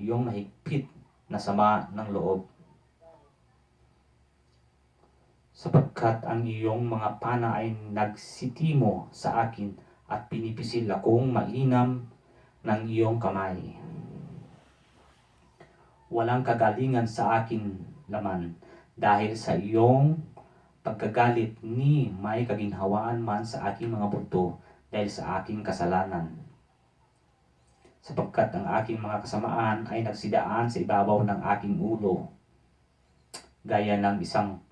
iyong mahigpit na sama ng loob. Sapagkat ang iyong mga pana ay nagsitimo sa akin at pinipisil akong mainam ng iyong kamay. Walang kagalingan sa aking laman dahil sa iyong pagkagalit ni may kaginhawaan man sa aking mga buto dahil sa aking kasalanan. Sapagkat ang aking mga kasamaan ay nagsidaan sa ibabaw ng aking ulo. Gaya ng isang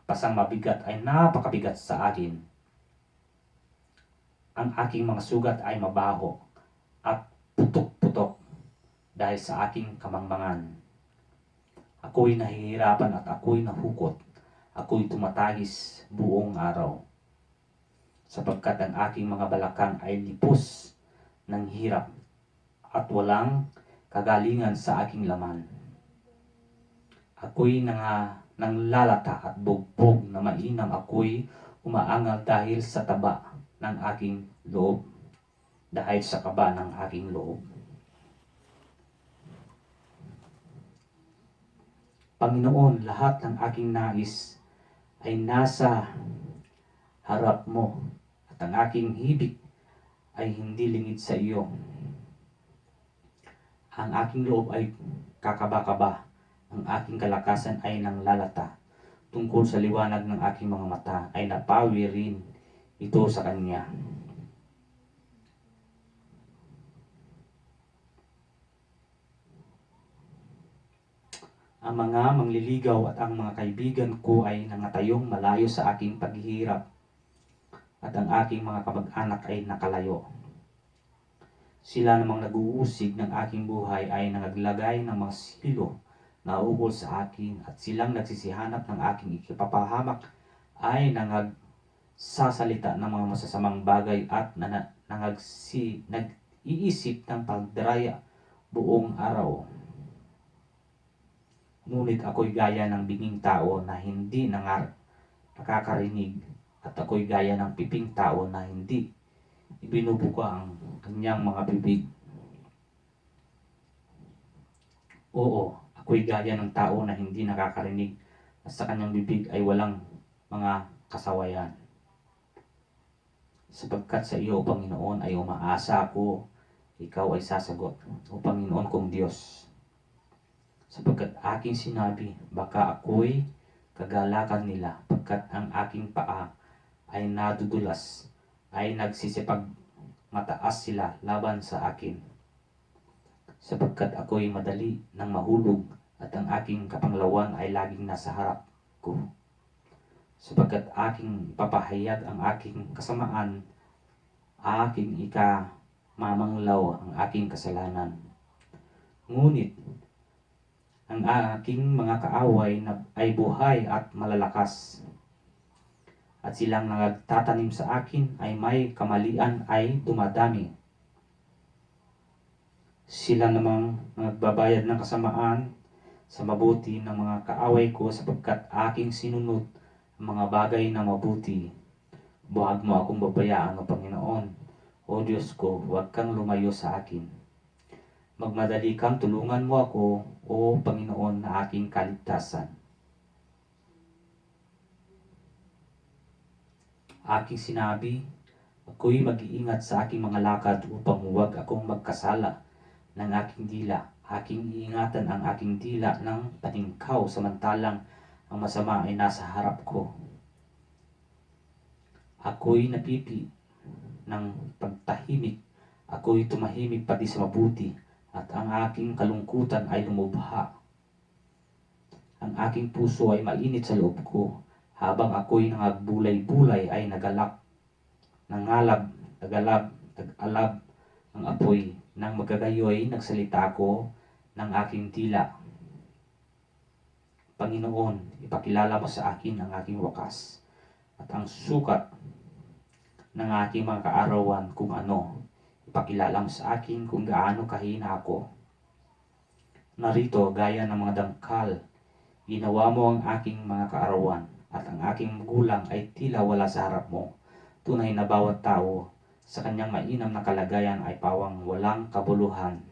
pasang mabigat ay napakabigat sa akin. Ang aking mga sugat ay mabaho at putok-putok dahil sa aking kamangmangan. Ako'y nahihirapan at ako'y nahukot. Ako'y tumatagis buong araw. Sapagkat ang aking mga balakang ay lipos ng hirap at walang kagalingan sa aking laman. Ako'y nanglalata at bugbog na mainam, ako'y umaangal dahil sa taba ng aking loob, dahil sa kaba ng aking loob. Panginoon, lahat ng aking nais ay nasa harap mo, at ang aking hibig ay hindi lingid sa iyo. Ang aking loob ay kakaba-kaba, ang aking kalakasan ay nanglalata. Tungkol sa liwanag ng aking mga mata ay napawi rin ito sa kanya. Ang mga mangliligaw at ang mga kaibigan ko ay nangatayong malayo sa aking paghihirap, at ang aking mga kamag-anak ay nakalayo. Sila namang nag-uusig ng aking buhay ay nangaglagay ng mga silo na ukol sa akin, at silang nagsisihanap ng aking ikipapahamak ay nagsasalita ng mga masasamang bagay at nag-iisip ng pagdaraya buong araw. Ngunit ako'y gaya ng binging tao na hindi nakakarinig, at ako'y gaya ng piping tao na hindi ibinubuka ang kanyang mga bibig. Oo, ako'y gaya ng tao na hindi nakakarinig at sa kanyang bibig ay walang mga kasawayan. Sapagkat sa iyo, Panginoon, ay umaasa ako, ikaw ay sasagot, o Panginoon kong Diyos. Sapagkat aking sinabi, baka ako'y kagalakan nila, pagkat ang aking paa ay nadudulas, ay nagsisipag mataas sila laban sa akin. Sapagkat ako'y madali ng mahulog, at ang aking kapanglawan ay laging nasa harap ko. Sapagkat aking papahayag ang aking kasamaan, aking ikamamanglaw ang aking kasalanan. Ngunit ang aking mga kaaway ay buhay at malalakas, at silang nagtatanim sa akin ay may kamalian ay dumadami. Sila namang nagbabayad ng kasamaan sa mabuti ng mga kaaway ko, sapagkat aking sinunod ang mga bagay na mabuti. Huwag mo akong babayaan, o Panginoon, o Diyos ko, huwag kang lumayo sa akin. Magmadali kang tulungan mo ako, o Panginoon, na aking kaligtasan. Aking sinabi, ako'y mag-iingat sa aking mga lakad upang huwag akong magkasala ng aking dila. Aking iingatan ang aking dila ng paningkaw, samantalang ang masama ay nasa harap ko. Ako'y napipi ng pagtahimik, ako'y tumahimik pati sa mabuti, at ang aking kalungkutan ay lumubha. Ang aking puso ay mainit sa loob ko, habang ako'y nangagbulay-bulay ay nagalab ang apoy. Nang magkagayoy, nagsalita ako ng aking dila. Panginoon, ipakilala mo sa akin ang aking wakas, at ang sukat ng aking mga kaarawan kung ano. Ipakilala mo sa akin kung gaano kahina ako. Narito, gaya ng mga dangkal, ginawa mo ang aking mga kaarawan, at ang aking gulang ay tila wala sa harap mo. Tunay na bawat tao sa kanyang mainam na kalagayan ay pawang walang kabuluhan.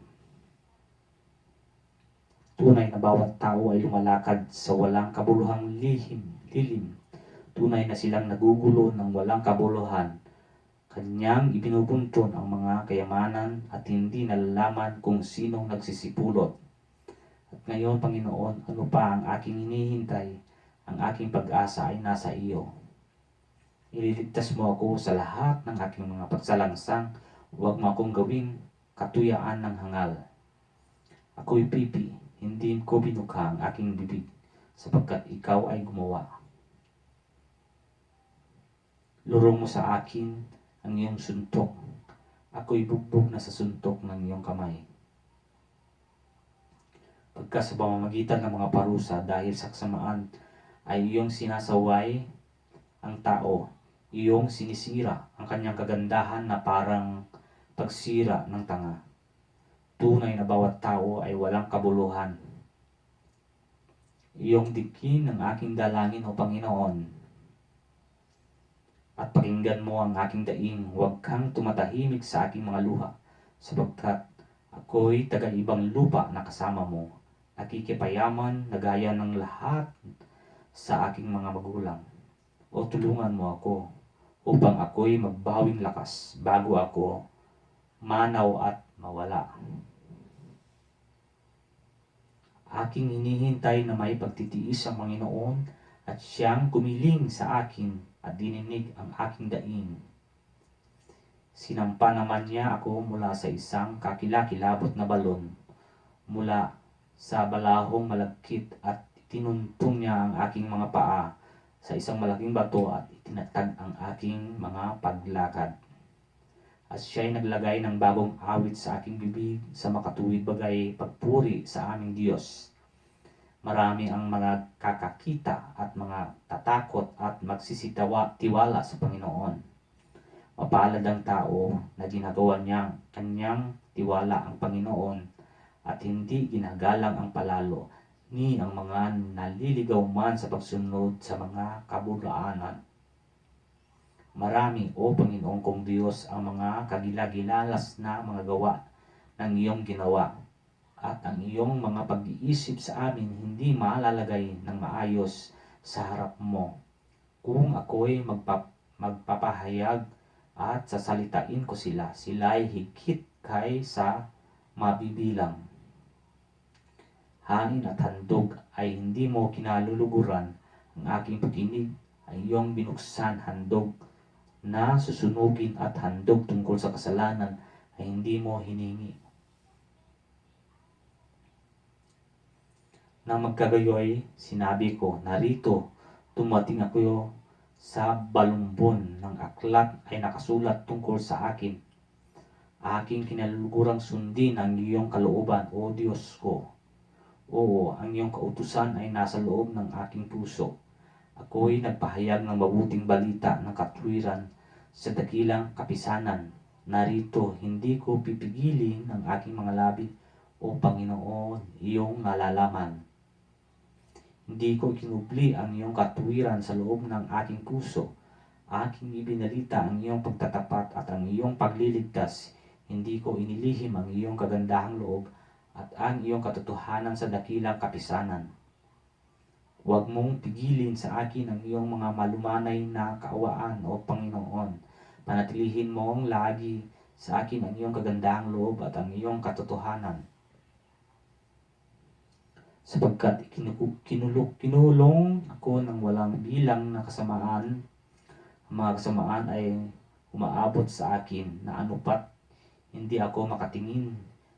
Tunay na bawat tao ay lumalakad sa walang kabuluhang lilim. Tunay na silang nagugulo ng walang kabuluhan. Kanyang ibinubuntun ang mga kayamanan at hindi nalalaman kung sinong nagsisipulot. At ngayon, Panginoon, ano pa ang aking hinihintay? Ang aking pag-asa ay nasa iyo. Ililigtas mo ako sa lahat ng aking mga pagsalangsang. Huwag mo akong gawing katuyaan ng hangal. Ako'y pipi, hindi ko binukha ang aking bibig, sapagkat ikaw ay gumawa. Lurong mo sa akin ang iyong suntok. Ako'y bugbog na sa suntok ng iyong kamay. Pagka sa pamamagitan ng mga parusa dahil sa kasamaan ay iyong sinasaway ang tao, iyong sinisira ang kanyang kagandahan na parang pagsira ng tanga. Tunay na bawat tao ay walang kabuluhan. Iyong dikin ang aking dalangin, O Panginoon, at pakinggan mo ang aking daing. Huwag kang tumatahimik sa aking mga luha, sapagkat ako'y taga-ibang lupa na kasama mo. Nakikipayaman na gaya ng lahat sa aking mga magulang. O tulungan mo ako upang ako'y magbawing lakas bago ako manaw at mawala. Aking hinihintay na may pagtitiis ang Panginoon at siyang kumiling sa akin at dininig ang aking daing. Sinampa naman niya ako mula sa isang kakilakilabot na balon, mula sa balahong malagkit, at tinuntong niya ang aking mga paa sa isang malaking bato at itinatag ang aking mga paglakad. At siya'y naglagay ng bagong awit sa aking bibig, sa makatuwid bagay pagpuri sa aming Diyos. Marami ang mga kakakita at mga tatakot at magsisitiwala sa Panginoon. Mapalad ang tao na ginagawa niya kanyang tiwala ang Panginoon at hindi ginagalang ang palalo, ni ang mga naliligaw man sa pagsunod sa mga kabulaanan. Marami, O Panginoon kong Diyos, ang mga kagilagilalas na mga gawa ng iyong ginawa, at ang iyong mga pag-iisip sa amin hindi malalagay ng maayos sa harap mo. Kung ako'y magpapahayag at sasalitain ko sila, sila'y higit kaysa mabibilang. Hangin at handog ay hindi mo kinaluluguran. Ang aking pag-inig ay iyong binuksan. Handog na susunugin at handog tungkol sa kasalanan ay hindi mo hiningi. Nang magkagayoy, sinabi ko, narito, tumating ako sa balumbon ng aklat ay nakasulat tungkol sa akin. Aking kinalulugurang sundin ang iyong kalooban, O Diyos ko. Oo, ang iyong kautusan ay nasa loob ng aking puso. Ako'y nagpahayag ng mabuting balita ng katwiran sa dakilang kapisanan. Narito, hindi ko pipigilin ang aking mga labi, O Panginoon, iyong nalalaman. Hindi ko kinubli ang iyong katwiran sa loob ng aking puso. Aking ibinalita ang iyong pagtatapat at ang iyong pagliligtas. Hindi ko inilihim ang iyong kagandahang loob at ang iyong katotohanan sa dakilang kapisanan. Huwag mong pigilin sa akin ang iyong mga malumanay na kaawaan, O Panginoon. Panatilihin mong lagi sa akin ang iyong kagandahang loob at ang iyong katotohanan. Sapagkat kinulong ako ng walang bilang na kasamaan, ang mga kasamaan ay umaabot sa akin na anupat hindi ako makatingin.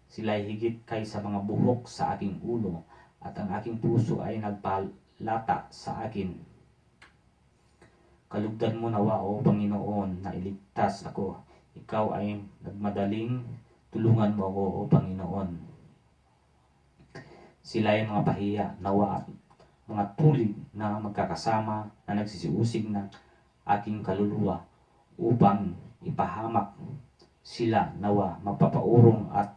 Sila'y higit kaysa mga buhok sa aking ulo, at ang aking puso ay nagpalata sa akin. Kalugdan mo nawa, O Panginoon, na iligtas ako. Ikaw ay nagmadaling tulungan mo ako, O Panginoon. Sila'y mga pahiya, nawa, at mga tulig na magkakasama na nagsisiusig ng aking kaluluwa upang ipahamak sila, nawa, magpapaurong at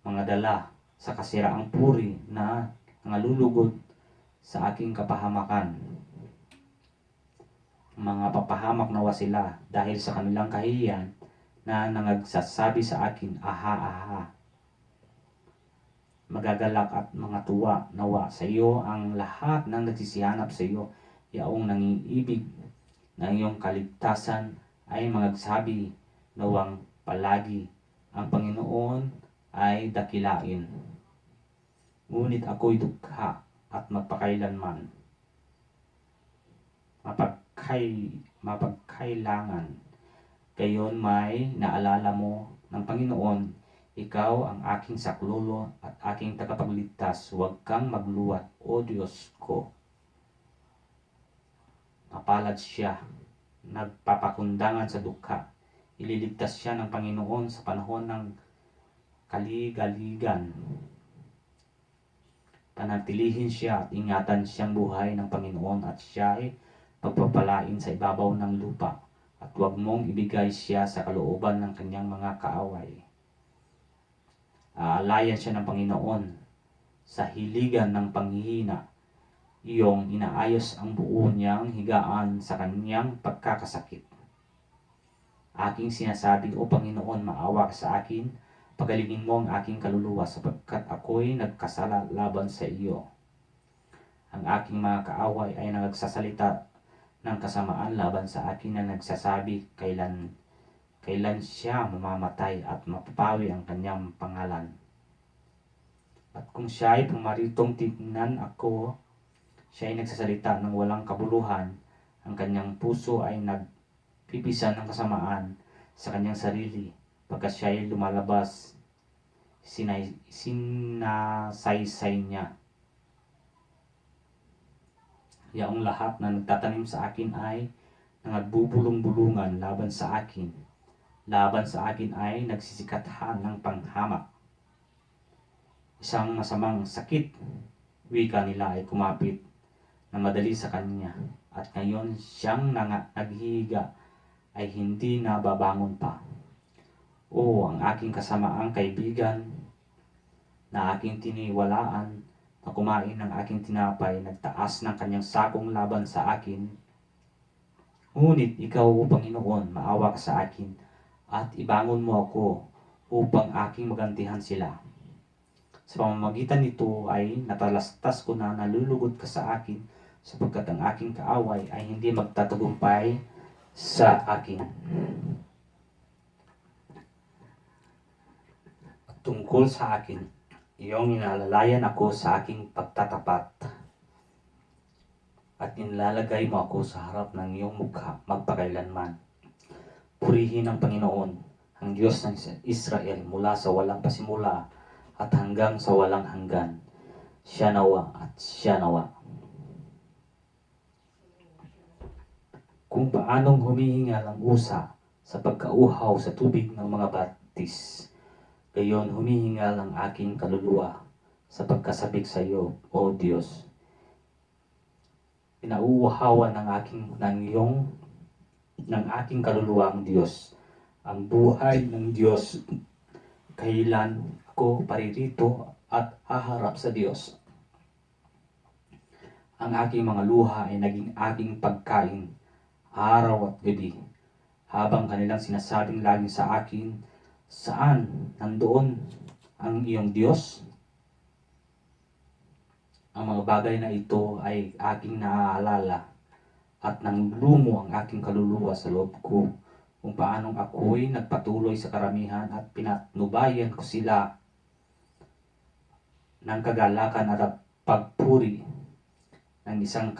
mga dala sa kasiraang puri na nalulugod sa aking kapahamakan. Mga papahamak nawa sila dahil sa kanilang kahihiyan na nangagsasabi sa akin, aha, aha. magagalak at mga tuwa. Nawa sa iyo ang lahat ng nagsisihanap sa iyo, yaong nangiibig ng iyong kaligtasan ay magsabi nawang palagi ang Panginoon ay dakilain. Ngunit ako'y dukha at mapagkailanman, mapagkailangan. Gayon may naalala mo ng Panginoon, ikaw ang aking saklolo at aking tagapagligtas. Huwag kang magluwat, O Diyos ko. Mapalad siya, nagpapakundangan sa dukha. Ililigtas siya ng Panginoon sa panahon ng kaligaligan. Panatilihin siya at ingatan siyang buhay ng Panginoon at siya ay pagpapalain sa ibabaw ng lupa. At huwag mong ibigay siya sa kalooban ng kanyang mga kaaway. Aalayan siya ng Panginoon sa hiligan ng panghihina. Iyong inaayos ang buo niyang higaan sa kanyang pagkakasakit. Aking sinasabi, O Panginoon, maawa ka sa akin. Pagalingin mo ang aking kaluluwa sapagkat ako'y nagkasala laban sa iyo. Ang aking mga kaaway ay nagsasalita ng kasamaan laban sa akin na nagsasabi kailan siya mamamatay at mapapawi ang kanyang pangalan. At kung siya ay pumaritong tingnan ako, siya ay nagsasalita ng walang kabuluhan. Ang kanyang puso ay nagpipisan ng kasamaan sa kanyang sarili. Pagka siya ay lumalabas, sinasaysay niya. Yaong lahat na nagtatanim sa akin ay nagbubulong-bulungan laban sa akin. Laban sa akin ay nagsisikathan ng panghamak. Isang masamang sakit, wika nila, ay kumapit na madali sa kanya. At ngayon siyang naghihiga ay hindi nababangon pa. O ang aking kasamaang kaibigan na aking tiniwalaan na kumain ng aking tinapay, nagtaas ng kanyang sakong laban sa akin. Ngunit ikaw, O Panginoon, maawa ka sa akin at ibangon mo ako upang aking magantihan sila. Sa pamamagitan nito ay natalastas ko na nalulugod ka sa akin sapagkat ang aking kaaway ay hindi magtatagumpay sa akin. Tungkol sa akin, iyong inalalayan ako sa aking pagtatapat at nilalagay mo ako sa harap ng iyong mukha magpakailanman. Purihin ang Panginoon, ang Diyos ng Israel, mula sa walang pasimula at hanggang sa walang hanggan. Siya nawa at siya nawa. Kung paanong humihingal ang usa sa pagkauhaw sa tubig ng mga batis, gayon humihingal ang aking kaluluwa sa pagkasabik sa iyo, O Diyos. Pinauuhawan ng aking kaluluwa ang Diyos. Ang buhay ng Diyos, kailan ako paririto at haharap sa Diyos. Ang aking mga luha ay naging aking pagkain araw at gabi, habang kanilang sinasabing lagi sa akin, saan nandoon ang iyong Diyos? Ang mga bagay na ito ay aking naaalala at nanglulumo ang aking kaluluwa sa loob ko kung paanong ako'y nagpatuloy sa karamihan at pinatnubayan ko sila ng kagalakan at pagpuri ng isang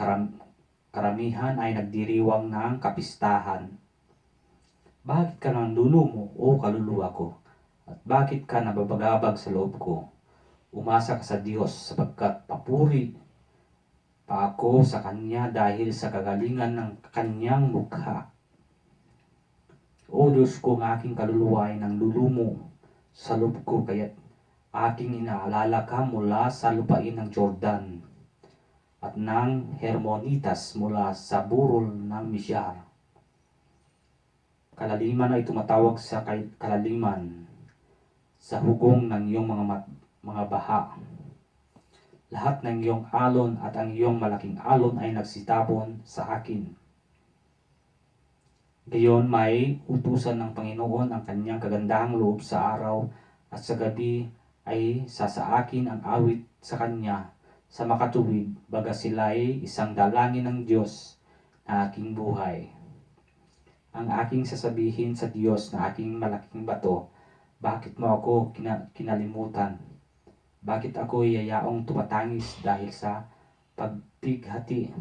karamihan ay nagdiriwang ng kapistahan. Bakit ka nanlulumo, O kaluluwa ko? At bakit ka nababagabag sa loob ko? Umasa ka sa Diyos sapagkat papuri pa ako sa Kanya dahil sa kagalingan ng Kanyang mukha. O Diyos ko, ang aking kaluluwa ay nanlulumo sa loob ko, kaya't aking inaalala ka mula sa lupain ng Jordan at ng Hermonitas, mula sa burol ng Misyar. Kalaliman ay tumatawag sa kalaliman sa hugong ng iyong mga baha. Lahat ng iyong alon at ang iyong malaking alon ay nagsitabon sa akin. Gayon may utusan ng Panginoon ang kanyang kagandahang loob sa araw at sa gabi ay sasaakin ang awit sa kanya sa makatuwid, baga sila'y isang dalangin ng Diyos na aking buhay. Ang aking sasabihin sa Diyos na aking malaking bato, bakit mo ako kinalimutan? Bakit ako yayaong tumatangis dahil sa pagpighati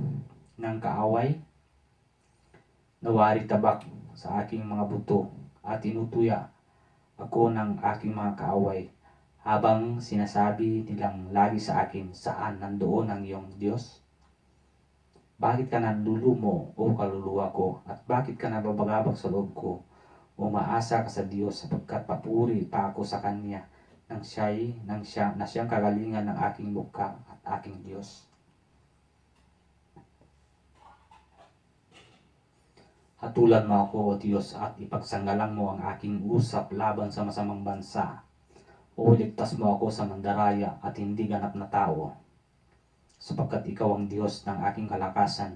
ng kaaway? Nawari tabak sa aking mga buto at tinutuya ako ng aking mga kaaway, habang sinasabi nilang lagi sa akin, saan nandoon ang iyong Diyos? Bakit ka nalulumo, o kaluluwa ko, at bakit ka nababagabag sa loob ko? Umaasa ka sa Diyos, sapagkat papuri pa ako sa Kanya nang siyang kagalingan ng aking mukha at aking Diyos. Hatulan mo ako, O Diyos, at ipagsanggalang mo ang aking usap laban sa masamang bansa. O ligtas mo ako sa mandaraya at hindi ganap na tao, sapagkat ikaw ang Diyos ng aking kalakasan.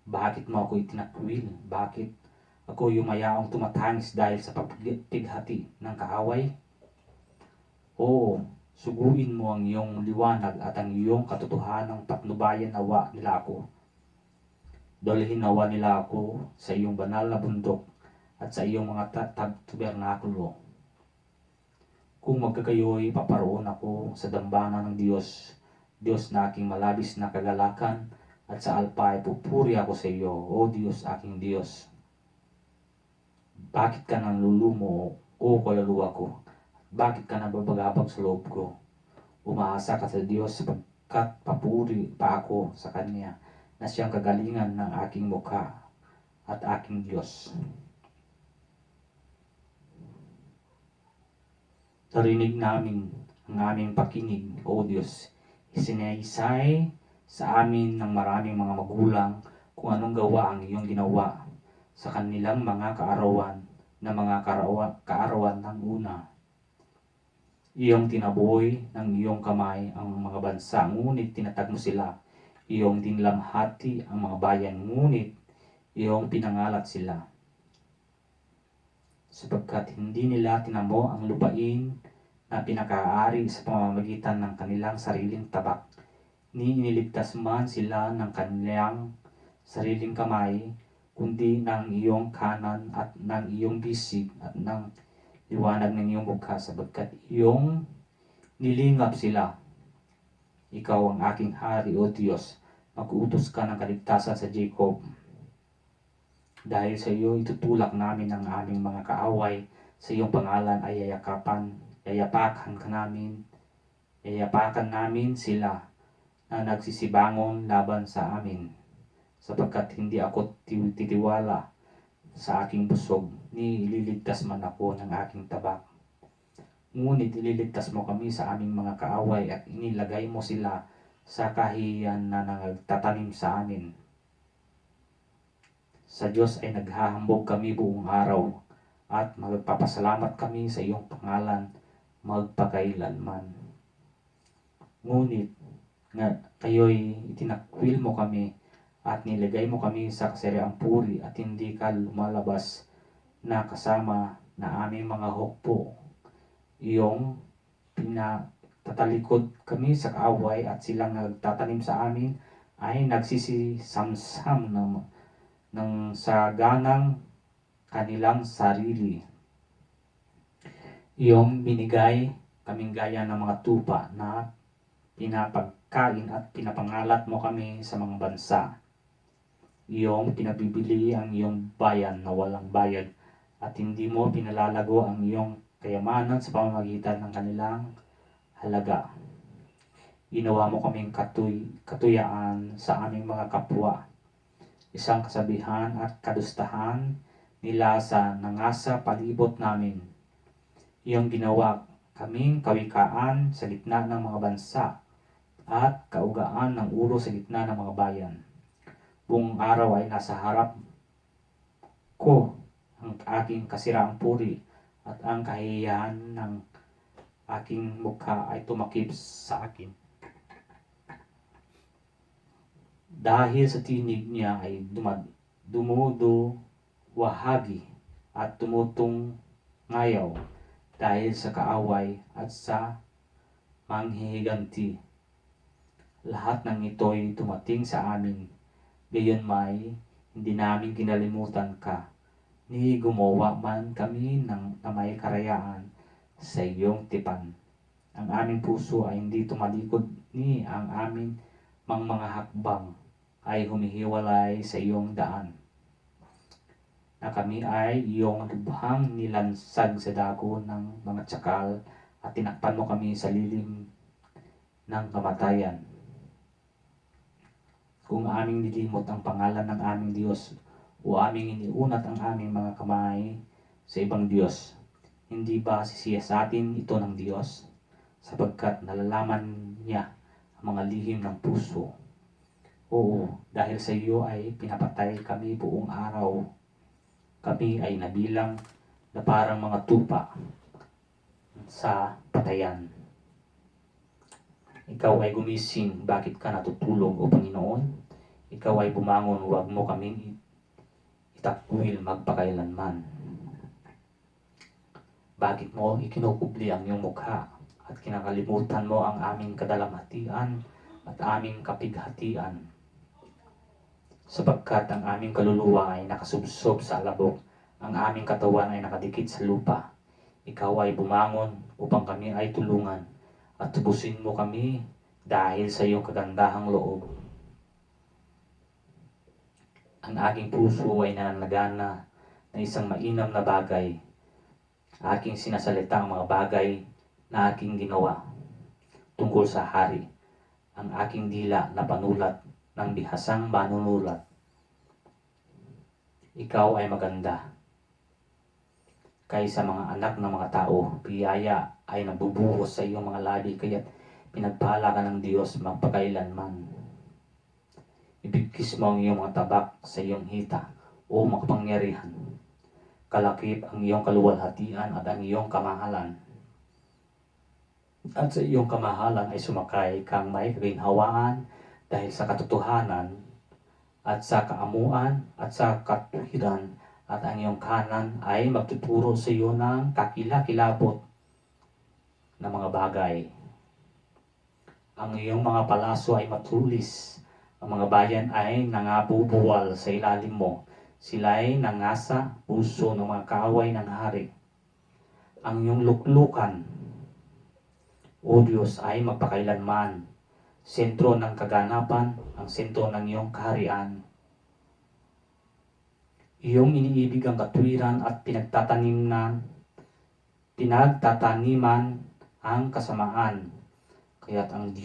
Bakit mo ako itinakwil? Bakit ako yumayaong tumatangis dahil sa pagpighati ng kaaway? O suguin mo ang iyong liwanag at ang iyong katotohanang patnubayan nawa nila ako. Dalhin nawa nila ako sa iyong banal na bundok at sa iyong mga tabernakulo. Kung magkakayo'y paparoon ako sa dambana ng Diyos, Diyos na aking malabis na kagalakan, at sa alpay pupuri ako sa iyo, O Diyos, aking Diyos. Bakit ka nalulumo, o kaluluwa ko? Bakit ka nababagabag sa loob ko? Umaasa ka sa Diyos, sapagkat papuri pa ako sa Kanya, na siyang kagalingan ng aking mukha at aking Diyos. Narinig namin ang aming pakinig, O Diyos. Isinaysay sa amin ng maraming mga magulang kung anong gawa ang iyong ginawa sa kanilang mga kaarawan na mga kaarawan ng una. Iyong tinaboy ng iyong kamay ang mga bansa, ngunit tinatag mo sila. Iyong dinlamhati ang mga bayan, ngunit iyong pinangalat sila. Sapagkat hindi nila tinamo ang lupain na pinakaari sa pamamagitan ng kanilang sariling tabak, ni iniligtas man sila ng kanilang sariling kamay, kundi ng iyong kanan at ng iyong bisig at ng liwanag ng iyong mukha, sapagkat iyong nilingap sila. Ikaw ang aking hari, O Diyos, mag-uutos ka ng kaligtasan sa Jacob. Dahil sa iyo itutulak namin ang aming mga kaaway, sa iyong pangalan ay yayapakan namin sila na nagsisibangon laban sa amin, sapagkat hindi ako titiwala sa aking busog, ni ililigtas man ako ng aking tabak. Ngunit ililigtas mo kami sa aming mga kaaway at inilagay mo sila sa kahihiyan na nagtatanim sa amin. Sa Diyos ay naghahambog kami buong araw at magpapasalamat kami sa iyong pangalan magpakailanman. Ngunit kayo'y itinakwil mo kami at nilagay mo kami sa kasariang puri at hindi ka lumalabas na kasama na aming mga hukbo. Iyong pinatatalikod kami sa kaaway at silang nagtatanim sa amin ay nagsisisamsam ng saganang kanilang sarili. Iyong binigay kaming gaya ng mga tupa na pinapagkain at pinapangalat mo kami sa mga bansa. Iyong pinabibili ang iyong bayan na walang bayad at hindi mo pinalalago ang iyong kayamanan sa pamamagitan ng kanilang halaga. Ginawa mo kaming katuyaan sa aming mga kapwa, isang kasabihan at kadustahan nila sa nangasa palibot namin. Iyong ginawa kaming kawikaan sa gitna ng mga bansa at kaugaan ng ulo sa gitna ng mga bayan. Buong araw ay nasa harap ko ang aking kasiraang puri at ang kahihiyan ng aking mukha ay tumakip sa akin. Dahil sa tinig niya ay dumuduwahagi at tumutong ngayaw dahil sa kaaway at sa manghihiganti. Lahat ng ito'y dumating sa amin. Gayon may hindi namin kinalimutan ka, ni gumawa man kami na may karayaan sa iyong tipan. Ang aming puso ay hindi tumalikod, ni ang aming mga hakbang ay humihiwalay sa iyong daan. Na kami ay iyong lubhang nilansag sa dago ng mga tsakal, at tinakpan mo kami sa lilim ng kamatayan. Kung aming nilimot ang pangalan ng aming Diyos, o aming iniunat ang aming mga kamay sa ibang Diyos, hindi ba sisiyasatin ito ng Diyos? Sapagkat nalalaman niya ang mga lihim ng puso. Oo, dahil sa iyo ay pinapatay kami buong araw. Kami ay nabilang na parang mga tupa sa patayan. Ikaw ay gumising, bakit ka natutulog, O Panginoon? Ikaw ay bumangon, huwag mo kaming itakwil magpakailanman. Bakit mo ikinukubli ang iyong mukha at kinakalimutan mo ang aming kadalamhatian at aming kapighatian? Sapagkat ang aming kaluluwa ay nakasubsob sa alabok, ang aming katawan ay nakadikit sa lupa. Ikaw ay bumangon upang kami ay tulungan, at tubusin mo kami dahil sa iyong kagandahang loob. Ang aking puso ay nananagana na isang mainam na bagay. Aking sinasalita ang mga bagay na aking ginawa tungkol sa hari. Ang aking dila na panulat ng bihasang manunulat. Ikaw ay maganda kaysa mga anak ng mga tao. Biyaya ay nabubuhos sa iyong mga labi, kaya't pinagpala ka ng Diyos magpakailanman. Ibigkis mo ang iyong mga tabak sa iyong hita, O makapangyarihan. Kalakip ang iyong kaluwalhatian at ang iyong kamahalan. At sa iyong kamahalan ay sumakay kang may kaginhawaan dahil sa katotohanan at sa kaamuan at sa katuwiran, at ang iyong kanan ay magtuturo sa iyo ng kakilakilabot na mga bagay. Ang iyong mga palaso ay matulis, ang mga bayan ay nangabubuwal sa ilalim mo. Sila ay nangasa puso ng mga kaaway ng hari. Ang iyong luklukan, O Diyos, ay magpakailanman. Sentro ng kaganapan, ang sentro ng iyong kaharian. Iyong iniibig ang katwiran at pinagtataniman ang kasamaan. Kaya't ang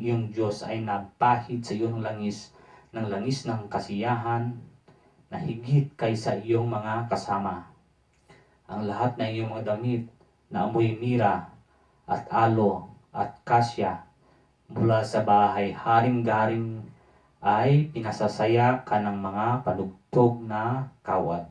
iyong Diyos ay nagpahid sa iyo ng langis ng kasiyahan na higit kaysa iyong mga kasama. Ang lahat ng iyong mga damit na amoy mira at alo at kasya mula sa bahay haring-garing ay pinasasaya ka ng mga palugtog na kawad.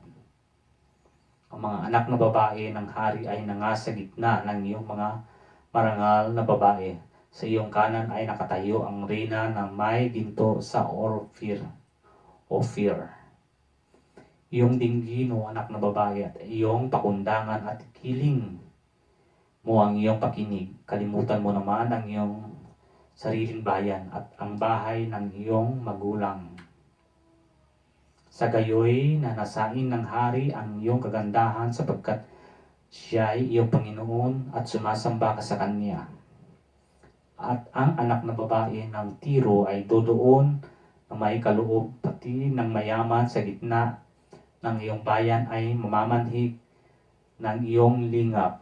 Ang mga anak na babae ng hari ay nangasa gitna ng iyong mga marangal na babae. Sa iyong kanan ay nakatayo ang reyna na may ginto sa Ophir. Iyong dinggin, O anak na babae, at iyong pakundangan at kiling mo ang iyong pakinig. Kalimutan mo naman ang iyong sariling bayan at ang bahay ng iyong magulang. Sa gayoy na nasain ng hari ang iyong kagandahan, sapagkat siya ay iyong Panginoon at sumasamba ka sa Kanya. At ang anak na babae ng Tiro ay dodoon na may kaloob, pati ng mayaman sa gitna ng iyong bayan ay mamamanhik ng iyong lingap.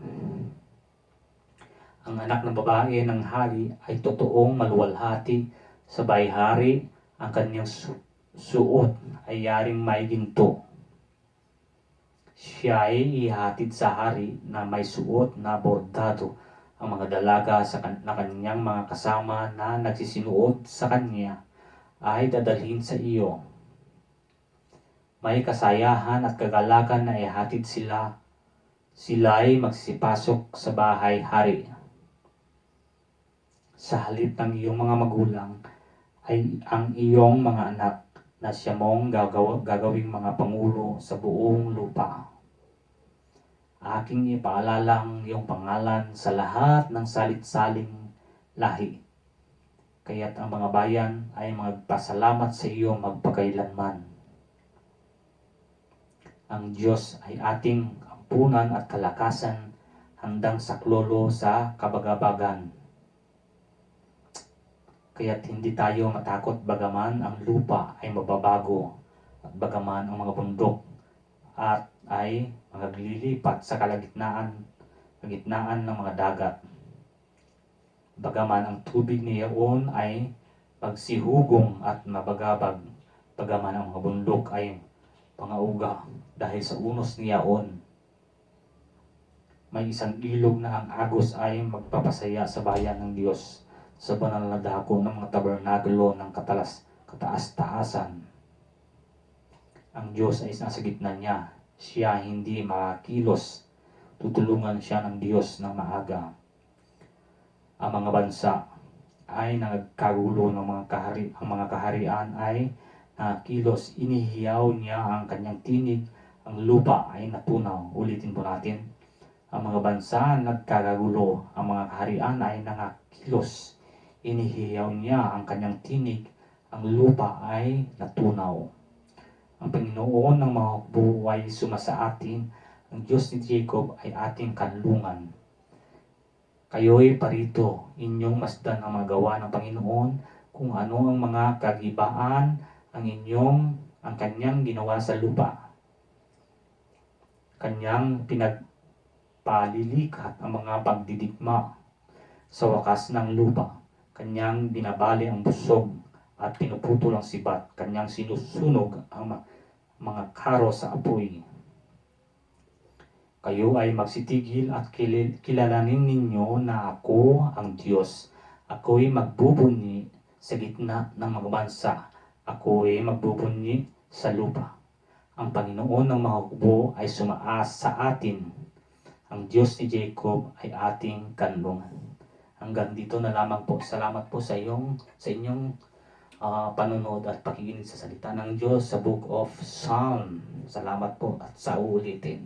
Ang anak ng babae ng hari ay totoong maluwalhati sa bayhari, ang kanyang suot ay yaring may ginto. Siya ay ihatid sa hari na may suot na bordado. Ang mga dalaga na kanyang mga kasama na nagsisinuod sa kanya ay dadalhin sa iyo. May kasayahan at kagalakan na ihatid sila. Sila ay magsisipasok sa bahay hari. Sa halip ng iyong mga magulang ay ang iyong mga anak na siya mong gagawing mga pangulo sa buong lupa. aking ipaalala ang iyong pangalan sa lahat ng salit-saling lahi. Kaya't ang mga bayan ay magpasalamat sa iyo magpakailanman. Ang Diyos ay ating ampunan at kalakasan, handang saklolo sa kabagabagan. Kaya't hindi tayo matakot bagaman ang lupa ay mababago at bagaman ang mga bundok at ay maglilipat sa kagitnaan ng mga dagat. Bagaman ang tubig niyaon ay magsihugong at mabagabag, bagaman ang mga bundok ay pangauga dahil sa unos niyaon. May isang ilog na ang agos ay magpapasaya sa bayan ng Diyos, sa banal na dako ng mga tabernakulo ng kataas-taasan. Ang Diyos ay nasa gitna niya. Siya hindi makilos. Tutulungan siya ng Diyos ng maaga. Ang mga bansa ay nagkagulo ng ang mga kaharian ay nakilos. Inihiyaw niya ang kanyang tinig. Ang lupa ay natunaw. Ulitin po natin. Ang mga bansa nagkakagulo. Ang mga kaharian ay nangakilos. Inihiyaw niya ang kanyang tinig. Ang lupa ay natunaw. Ang Panginoon ng mga hukbo ay sumasa atin. Ang Diyos ni Jacob ay ating kanlungan. Kayo'y parito, inyong masdan ang mga gawa ng Panginoon, kung ano ang mga kagibaan ang kanyang ginawa sa lupa. Kanyang pinagpalilikat ang mga pagdidikma sa wakas ng lupa. Kanyang binabali ang busog at pinuputol ang sibat. Kanyang sinusunog ang mga karo sa apoy. Kayo ay magsitigil at kilalanin ninyo na ako ang Diyos. Ako'y magbubunyi sa gitna ng mga bansa. Ako'y magbubunyi sa lupa. Ang Panginoon ng mga hukbo ay sumaas sa atin. Ang Diyos ni Jacob ay ating kanlungan. Hanggang dito na lamang po. Salamat po sa inyong panonood at pakikinig sa salita ng Diyos sa Book of Psalm. Salamat po at sa uulitin.